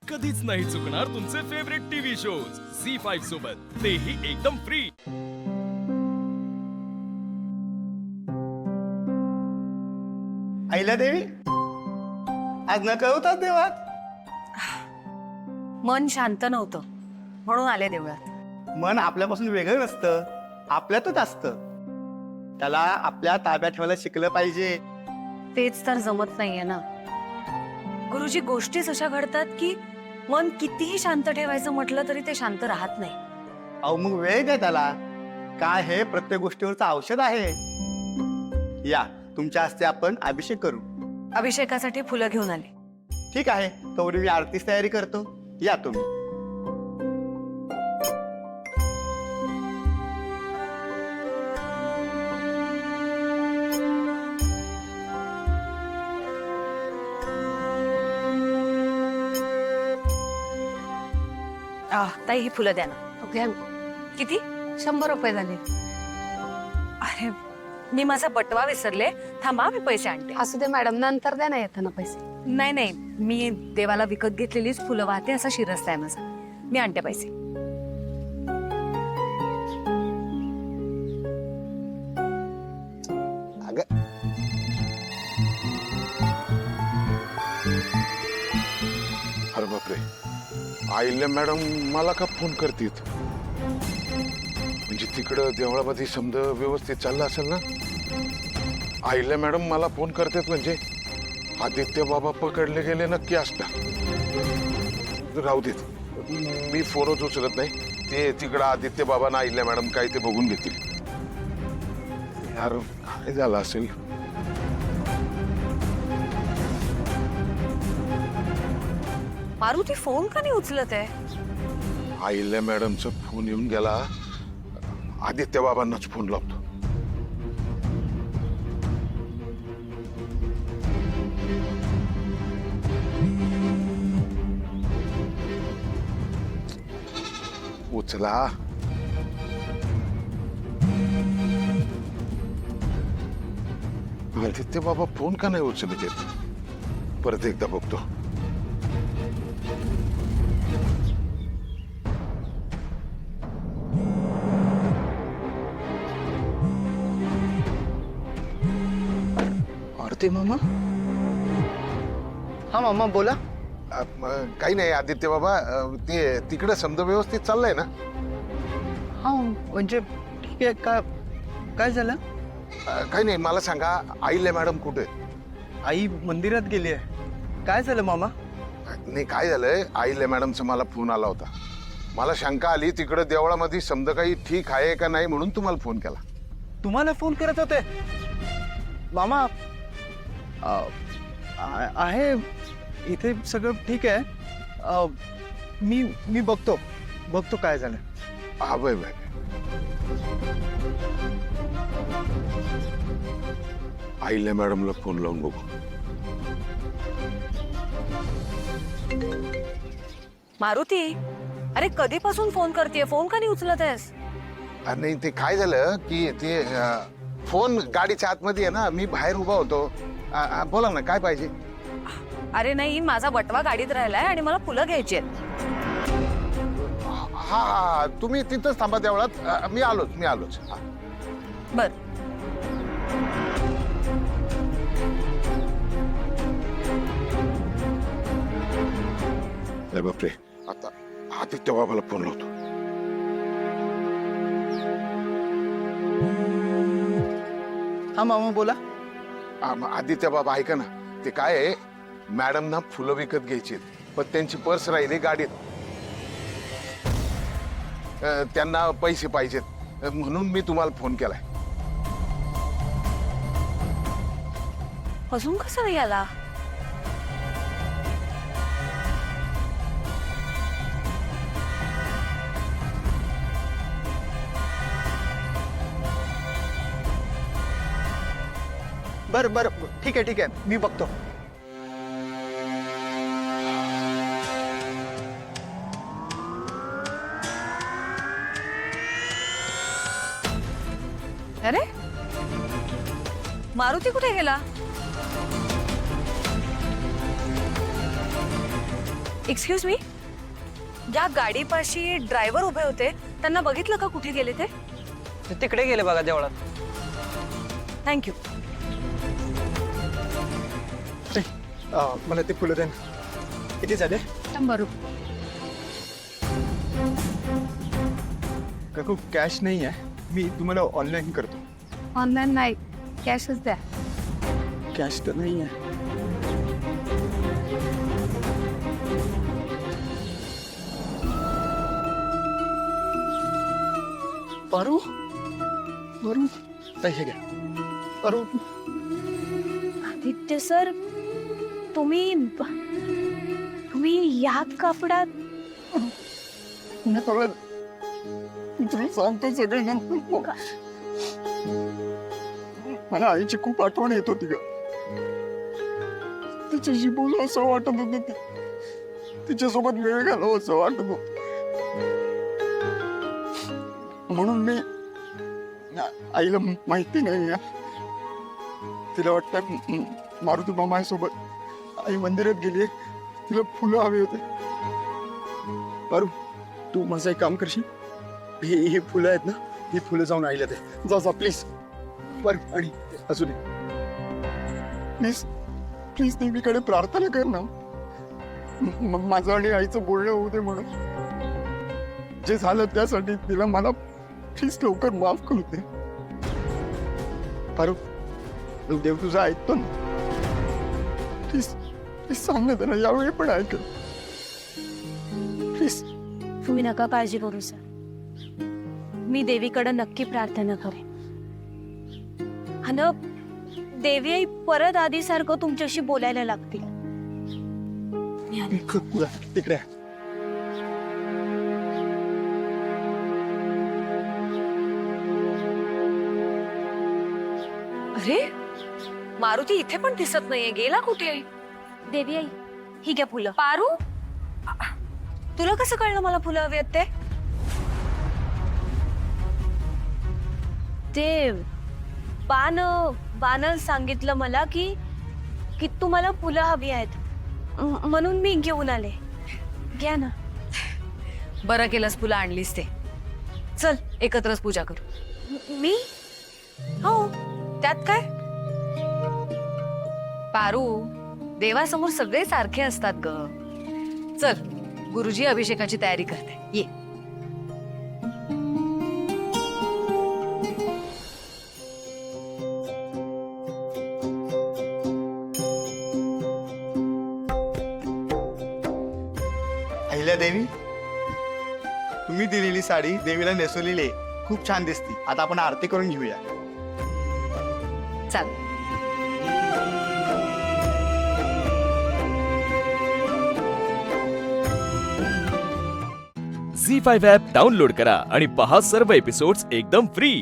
कधीच नाही चुकणार तुमचे फेवरेट टीव्ही शोज झी5 सोबत, तेही एकदम फ्री। आईला देवी आज न कळवतात देवात मन शांत नव्हतं म्हणून आले देवळात। मन आपल्यापासून वेगळं नसतं, आपल्यातच असतं। त्याला आपल्या ताब्यात ठेवायला शिकलं पाहिजे। तेच तर जमत नाहीये ना गुरुजी। गोष्टीच अशा घडतात की मन कितीही शांत ठेवायचं म्हटलं तरी ते शांत राहत नाही। अहो मग वेळ द्या त्याला। काय हे प्रत्येक गोष्टीवरचं औषध आहे। या तुमच्या हस्ते आपण अभिषेक करू। अभिषेकासाठी फुलं घेऊन आले। ठीक आहे, तेवढी मी आरतीच तयारी करतो। या तुम्ही। ताई ही फुलं द्या ना। ओके, किती? 100 रुपये झाले। अरे मी माझा बटवा विसरले, थांबा मी पैसे आणते। असू दे मॅडम, नंतर द्या ना येताना पैसे। नाही नाही, मी देवाला विकत घेतलेलीच फुलं वाहते असा शिरस्ता आहे माझा। मी आणते पैसे। अरे बापरे, आईला मॅडम मला का फोन करतीत? म्हणजे तिकडं देवळामध्ये समजा व्यवस्थित चाललं असेल ना? आईला मॅडम मला फोन करतात म्हणजे आदित्य बाबा पकडले गेले नक्की असतात। राहू देत, मी फोनच उचलत नाही। ते तिकडं आदित्य बाबा ना आईला मॅडम काय ते बघून घेतील। यार काय झालं असेल? मारुती फोन का नाही उचलत आहे? आईला मॅडमचा फोन येऊन गेला, आदित्य बाबांनाच फोन लावतो। उचला। आदित्य बाबा फोन का नाही उचलत येत? परत एकदा बघतो। आरती मामा? हा मामा बोला। काही नाही आदित्य बाबा, ते तिकडे समजा व्यवस्थित चाललंय ना? हा म्हणजे ठीक आहे। काय झालं? काही नाही, मला सांगा आईले मॅडम कुठे? आई मंदिरात गेली आहे। काय झालं मामा? नाही काय झालंय, आईले मॅडमचा मला फोन आला होता। मला शंका आली तिकडे देवळामध्ये समजा काही ठीक आहे का नाही म्हणून तुम्हाला फोन केला। तुम्हाला फोन करत होते मामा? आहे इथे सगळं ठीक आहे। मी बघतो काय झालं। हा बाय बाय। आईले मॅडमला फोन लावून बघू। मारुती, अरे कधीपासून फोन करतेय, फोन का नाही उचलत आहेस? नाही ते काय झालं की ते फोन गाडीच्या आतमध्ये आहे ना, मी बाहेर उभा होतो। बोला ना काय पाहिजे? अरे नाही, माझा बटवा गाडीत राहिलाय आणि मला फुलं घ्यायची आहेत। हा हा, तुम्ही तिथंच थांबा देवळात, मी आलोच। हा. बर। अरे बापरे, आता आदित्य बाबाला फोन लावतो। हा मामा बोला। आदित्य बाबा ऐका ना, ते काय आहे, मॅडम ना फुलं विकत घ्यायची, पण त्यांची पर्स राहिली गाडीत। त्यांना पैसे पाहिजेत म्हणून मी तुम्हाला फोन केलाय। अजून कसं नाही आला? बर ठीक आहे मी बघतो। अरे मारुती कुठे गेला? एक्सक्यूज मी, या गाडीपाशी ड्रायव्हर उभे होते, त्यांना बघितलं का कुठे गेले ते? ते तिकडे गेले बघा देवळात. थँक्यू. मला ते फुलं द्या. किती झाले? 100 रुपये. काकू कॅश नाही आहे, मी तुम्हाला ऑनलाईन करतो. ऑनलाईन नाही, कॅशच द्या. कॅश तर नाही आहे. पारू पारू ताई, हे घ्या. पारू आदित्य सर, तुम्ही यात कापडात? मी तुला सांगतो सगळं. मला आईची खूप आठवण येत होती ग. तिच्याशी बोलू असं वाटत होतं, तिच्यासोबत वेळ घालव असं वाटत होत. म्हणून मी आईला माहिती नाही, तिला वाटतं मारुती मामा सोबत आई मंदिरात गेली, तिला फुलं हवे होते. पारू, तू माझं एक काम करशील, हे फुलं आहेत ना, ही फुलं जाऊन आईला दे. जा प्लीज. बरं, आणि असू दे प्लीज प्लीज, देवीकडे प्रार्थना कर ना, माझं आणि आईचं बोलणं होऊ दे म्हणून. जे झालं त्यासाठी तिला मला प्लीज लवकर माफ करू दे. पारू, देव तुझं ऐकतो ना, प्लीज प्लीज सांग ना त्यांना, यावेळी पण ऐक प्लीज. तुम्ही नका काळजी करू सर, मी देवीकडे नक्की प्रार्थना करेन. आणि देवी आई परत आधीसारखं तुमच्याशी बोलायला लागतील. मी आले. तिकडे आहे. अरे, मारुती इथे पण दिसत नाहीये, गेला कुठे? देवी आई, ही घ्या फुलं. पारू, तुला कसं कळलं मला फुलं हवी आहेत ते? ते बानं सांगितलं मला की तुम्हाला फुलं हवी आहेत, म्हणून मी घेऊन आले. घ्या ना. बरं केलंस फुलं आणलीस ते. चल एकत्रच पूजा करू. मी? हो, त्यात काय? पारू, देवासमोर सगळे सारखे असतात ग. चल, गुरुजी अभिषेकाची तयारी करते, ये. देवी, तुम्ही दिलेली साडी देवीला नेसवलेली आहे, खूप छान दिसती. आता आपण आरती करून घेऊया. चल. झी 5 ॲप डाउनलोड करा आणि पहा सर्व एपिसोड्स एकदम फ्री.